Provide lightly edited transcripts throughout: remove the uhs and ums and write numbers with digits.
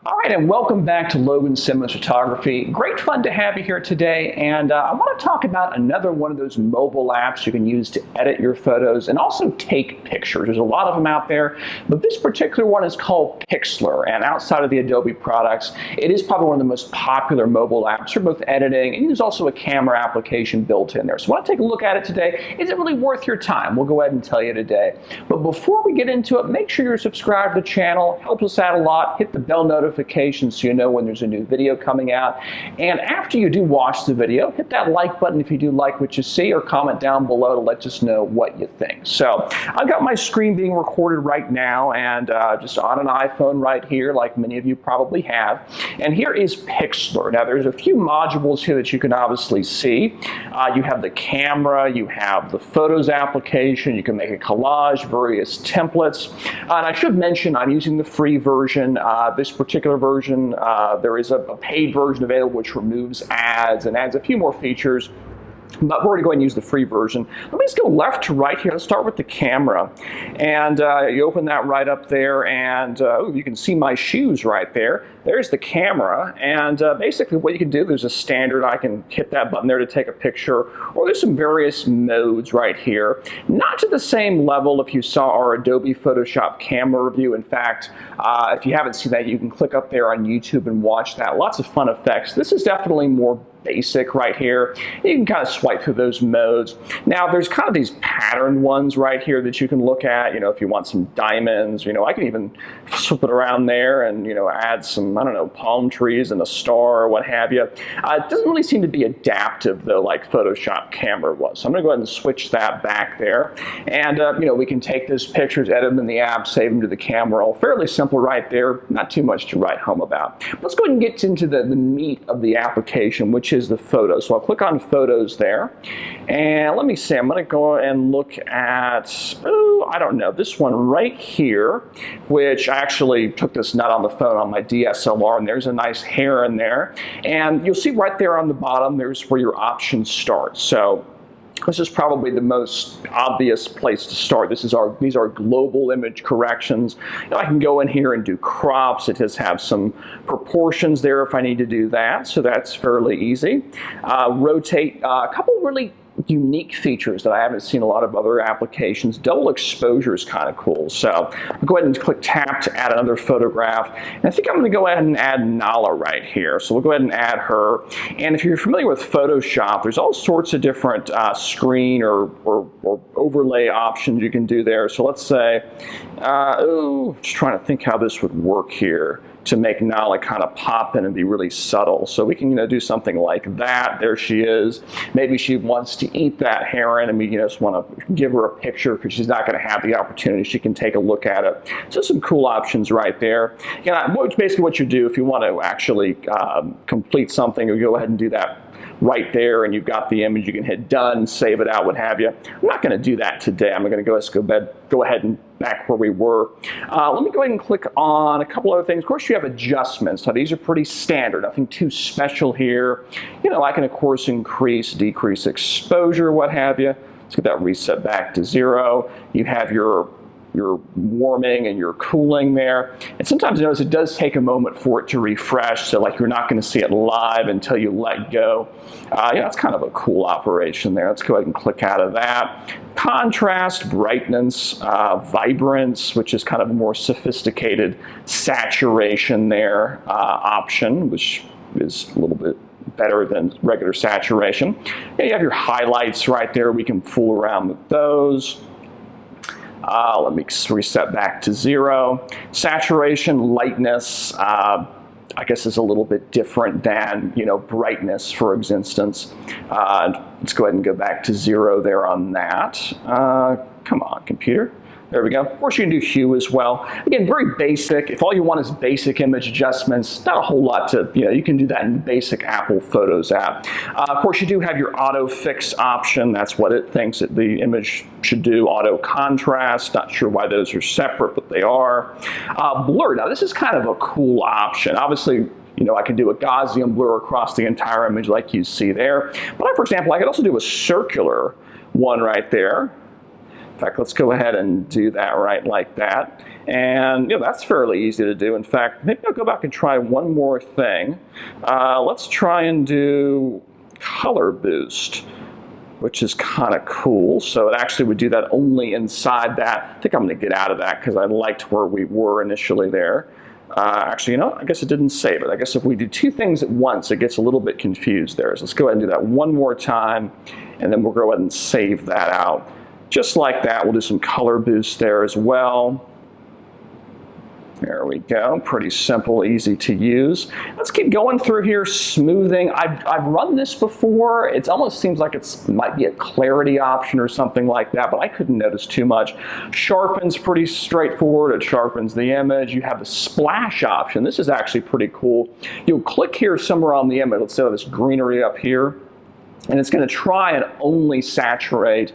All right, and welcome back to Logan Simmons Photography. Great fun to have you here today, and I want to talk about another one of those mobile apps you can use to edit your photos and also take pictures. There's a lot of them out there, but this particular one is called Pixlr, and outside of the Adobe products, it is probably one of the most popular mobile apps for both editing, and there's also a camera application built in there. So I want to take a look at it today. Is it really worth your time? We'll go ahead and tell you today. But before we get into it, make sure you're subscribed to the channel. Helps us out a lot. Hit the bell notification so you know when there's a new video coming out. And after you do watch the video, hit that like button if you do like what you see, or comment down below to let us know what you think. So I've got my screen being recorded right now, and just on an iPhone right here, like many of you probably have. And here is Pixlr. Now there's a few modules here that you can obviously see. You have the camera, you have the photos application, you can make a collage, various templates. And I should mention I'm using the free version. This particular version, there is a paid version available which removes ads and adds a few more features. But we're going to go ahead and use the free version. Let me just go left to right here. Let's start with the camera. And you open that right up there, and you can see my shoes right there. There's the camera, and basically what you can do, there's a standard. I can hit that button there to take a picture, or there's some various modes right here. Not to the same level if you saw our Adobe Photoshop camera review. In fact, if you haven't seen that, you can click up there on YouTube and watch that. Lots of fun effects. This is definitely more basic right here. You can kind of swipe through those modes. Now there's kind of these patterned ones right here that you can look at, if you want some diamonds, I can even flip it around there and, add some, I don't know, palm trees and a star or what have you. It doesn't really seem to be adaptive though, like Photoshop camera was. So I'm going to go ahead and switch that back there. And, we can take those pictures, edit them in the app, save them to the camera roll. Fairly simple right there. Not too much to write home about. Let's go ahead and get into the meat of the application, which is the photos. So I'll click on photos there, and let me see, I'm going to go and look at, I don't know, this one right here, which I actually took this not on the phone, on my DSLR, and there's a nice hair in there, and you'll see right there on the bottom, there's where your options start. So this is probably the most obvious place to start. These are global image corrections. I can go in here and do crops. It does have some proportions there if I need to do that, so that's fairly easy. Rotate, a couple really unique features that I haven't seen a lot of other applications. Double exposure is kind of cool. So I'll go ahead and click tap to add another photograph. And I think I'm going to go ahead and add Nala right here. So we'll go ahead and add her. And if you're familiar with Photoshop, there's all sorts of different screen or overlay options you can do there. So let's say, just trying to think how this would work here to make Nala kind of pop in and be really subtle. So we can, do something like that. There she is. Maybe she wants to eat that heron, and we just want to give her a picture because she's not going to have the opportunity. She can take a look at it. So some cool options right there. Basically what you do if you want to actually complete something, you go ahead and do that right there, and you've got the image. You can hit done, save it out, what have you. I'm not going to do that today. I'm going to go ahead and back where we were. Let me go ahead and click on a couple other things. Of course, you have adjustments. Now, these are pretty standard, nothing too special here. I can, of course, increase, decrease exposure, what have you. Let's get that reset back to 0. You have your warming and your cooling there. And sometimes you notice it does take a moment for it to refresh, so like you're not going to see it live until you let go. That's kind of a cool operation there. Let's go ahead and click out of that. Contrast, brightness, vibrance, which is kind of a more sophisticated saturation there option, which is a little bit better than regular saturation. You have your highlights right there. We can fool around with those. Let me reset back to 0. Saturation, lightness, I guess is a little bit different than, brightness, for instance. Let's go ahead and go back to 0 there on that. Come on, computer. There we go. Of course, you can do hue as well. Again, very basic. If all you want is basic image adjustments, not a whole lot to, you can do that in the basic Apple Photos app. Of course, you do have your auto fix option. That's what it thinks that the image should do. Auto contrast. Not sure why those are separate, but they are. Blur. Now, this is kind of a cool option. Obviously, I can do a Gaussian blur across the entire image like you see there. But for example, I could also do a circular one right there. In fact, let's go ahead and do that right like that. And that's fairly easy to do. In fact, maybe I'll go back and try one more thing. Let's try and do color boost, which is kind of cool. So it actually would do that only inside that. I think I'm going to get out of that because I liked where we were initially there. Actually, I guess it didn't save it. I guess if we do two things at once, it gets a little bit confused there. So let's go ahead and do that one more time, and then we'll go ahead and save that out. Just like that, we'll do some color boost there as well. There we go, pretty simple, easy to use. Let's keep going through here, smoothing. I've run this before. It almost seems like it might be a clarity option or something like that, but I couldn't notice too much. Sharpen's pretty straightforward. It sharpens the image. You have the splash option. This is actually pretty cool. You'll click here somewhere on the image. Let's say this greenery up here, and it's going to try and only saturate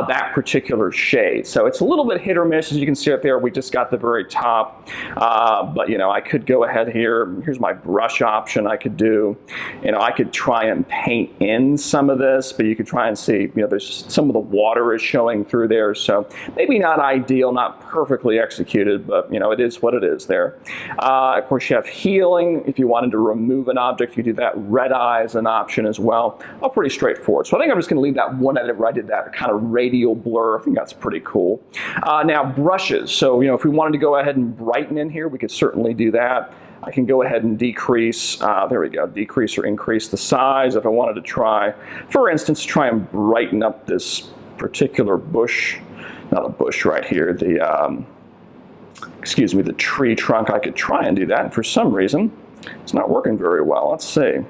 that particular shade. So it's a little bit hit or miss. As you can see up there, we just got the very top. But I could go ahead here. Here's my brush option. I could do, I could try and paint in some of this, but you could try and see, there's some of the water is showing through there. So maybe not ideal, not perfectly executed, but it is what it is there. Of course, you have healing. If you wanted to remove an object, you do that. Red eye is an option as well. All pretty straightforward. So I think I'm just going to leave that one edit where I did that kind of radial blur. I think that's pretty cool. Now brushes. So if we wanted to go ahead and brighten in here, we could certainly do that. I can go ahead and decrease, there we go, decrease or increase the size if I wanted to try, for instance, try and brighten up this particular bush, not a bush right here, the, excuse me, the tree trunk. I could try and do that, and for some reason, it's not working very well. Let's see.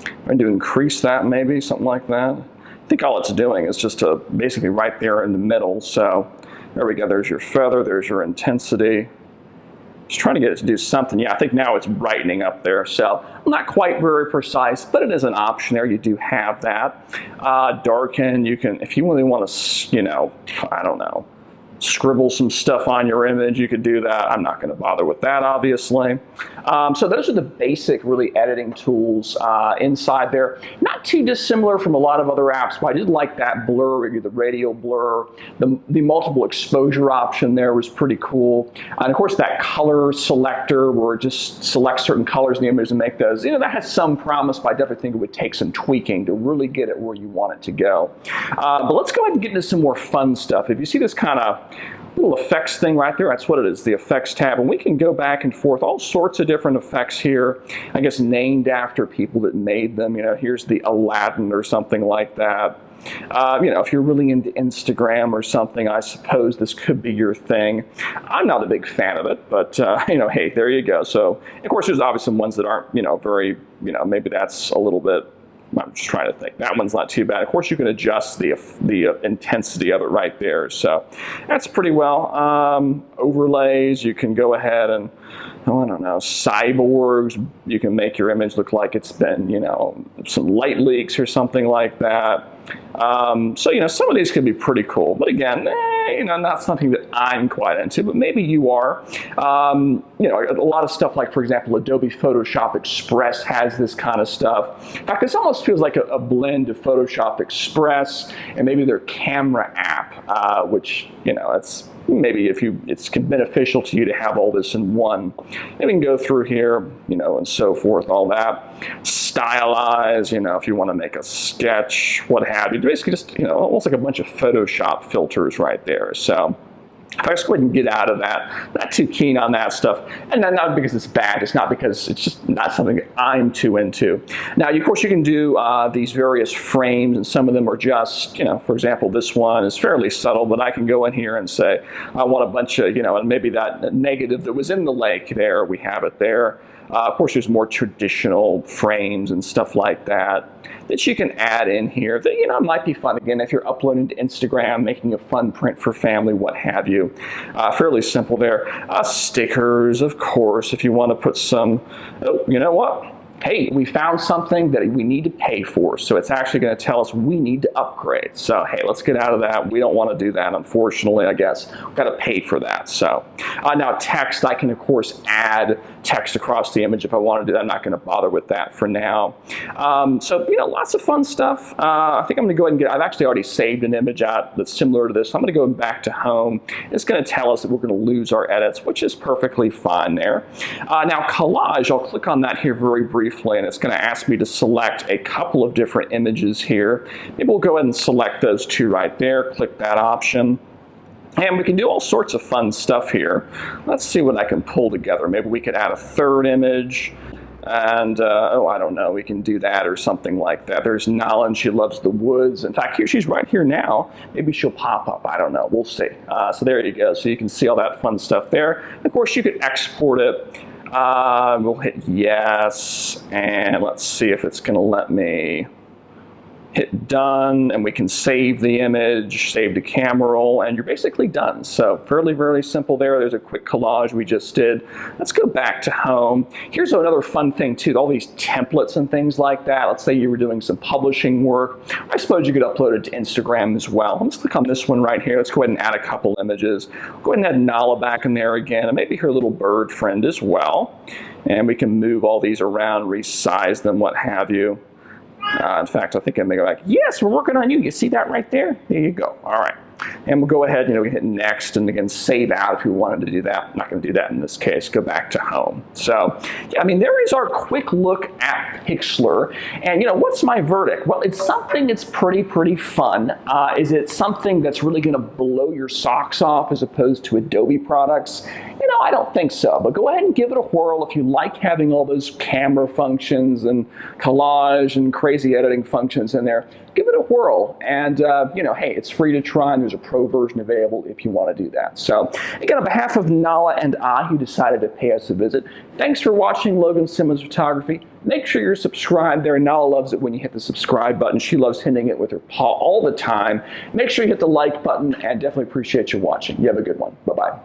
I'm going to increase that maybe, something like that. I think all it's doing is just basically right there in the middle. So there we go. There's your feather. There's your intensity. Just trying to get it to do something. Yeah, I think now it's brightening up there. So not quite very precise, but it is an option there. You do have that. Darken. You can, if you really want to, I don't know, scribble some stuff on your image, you could do that. I'm not going to bother with that, obviously. So those are the basic, really, editing tools inside there. Not too dissimilar from a lot of other apps, but I did like that blur, the radial blur. The multiple exposure option there was pretty cool. And of course, that color selector where it just selects certain colors in the image and make those, that has some promise, but I definitely think it would take some tweaking to really get it where you want it to go. But let's go ahead and get into some more fun stuff. If you see this kind of little effects thing right there, that's what it is, the effects tab, and we can go back and forth, all sorts of different effects here, I guess named after people that made them. Here's the Aladdin or something like that. If you're really into Instagram or something, I suppose this could be your thing. I'm not a big fan of it, but hey, there you go. So of course there's obviously some ones that aren't very, maybe that's a little bit, I'm just trying to think. That one's not too bad. Of course, you can adjust the intensity of it right there. So that's pretty well. Overlays, you can go ahead and, I don't know, cyborgs. You can make your image look like it's been, some light leaks or something like that. So, some of these could be pretty cool. But again, not something that I'm quite into, but maybe you are. A lot of stuff like, for example, Adobe Photoshop Express has this kind of stuff. In fact, this almost feels like a blend of Photoshop Express and maybe their camera app, which, it's maybe it's beneficial to you to have all this in one. And we can go through here, and so forth, all that. Stylize, if you want to make a sketch, what have you. Basically just, almost like a bunch of Photoshop filters right there. So if I just go ahead and get out of that, not too keen on that stuff. And then not because it's bad, it's not because it's just not something that I'm too into. Now, of course, you can do these various frames, and some of them are just, for example, this one is fairly subtle, but I can go in here and say, I want a bunch of, and maybe that negative that was in the lake there, we have it there. Of course, there's more traditional frames and stuff like that you can add in here that, might be fun. Again, if you're uploading to Instagram, making a fun print for family, what have you. Fairly simple there. Stickers, of course, if you want to put some, oh, you know what? hey, we found something that we need to pay for. So it's actually going to tell us we need to upgrade. So hey, let's get out of that. We don't want to do that, unfortunately, I guess. We've got to pay for that. So now text, I can, of course, add text across the image if I want to do that. I'm not going to bother with that for now. So, lots of fun stuff. I think I'm going to go ahead and I've actually already saved an image out that's similar to this. So I'm going to go back to home. It's going to tell us that we're going to lose our edits, which is perfectly fine there. Now, Collage, I'll click on that here very briefly, and it's going to ask me to select a couple of different images here. Maybe we'll go ahead and select those two right there. Click that option. And we can do all sorts of fun stuff here. Let's see what I can pull together. Maybe we could add a third image. And, I don't know, we can do that or something like that. There's Nala, she loves the woods. In fact, she's right here now. Maybe she'll pop up. I don't know. We'll see. So there you go. So you can see all that fun stuff there. And of course, you could export it. We'll hit yes. And let's see if it's going to let me hit done, and we can save the image, save the camera roll, and you're basically done. So fairly, very simple there. There's a quick collage we just did. Let's go back to home. Here's another fun thing too, all these templates and things like that. Let's say you were doing some publishing work. I suppose you could upload it to Instagram as well. Let's click on this one right here. Let's go ahead and add a couple images. Go ahead and add Nala back in there again, and maybe her little bird friend as well. And we can move all these around, resize them, what have you. In fact, I think I'm going to go back. Yes, we're working on you. You see that right there? There you go. All right. And we'll go ahead, we hit next, and again, save out if we wanted to do that. I'm not going to do that in this case. Go back to home. So, yeah, there is our quick look at Pixlr. And, what's my verdict? Well, it's something that's pretty fun. Is it something that's really going to blow your socks off as opposed to Adobe products? I don't think so. But go ahead and give it a whirl if you like having all those camera functions and collage and crazy editing functions in there. Give it a whirl, and hey, it's free to try, and there's a pro version available if you want to do that. So again, on behalf of Nala and I, who decided to pay us a visit, thanks for watching Logan Simmons Photography. Make sure you're subscribed there. Nala loves it when you hit the subscribe button. She loves hitting it with her paw all the time. Make sure you hit the like button, and definitely appreciate you watching. You have a good one. Bye-bye.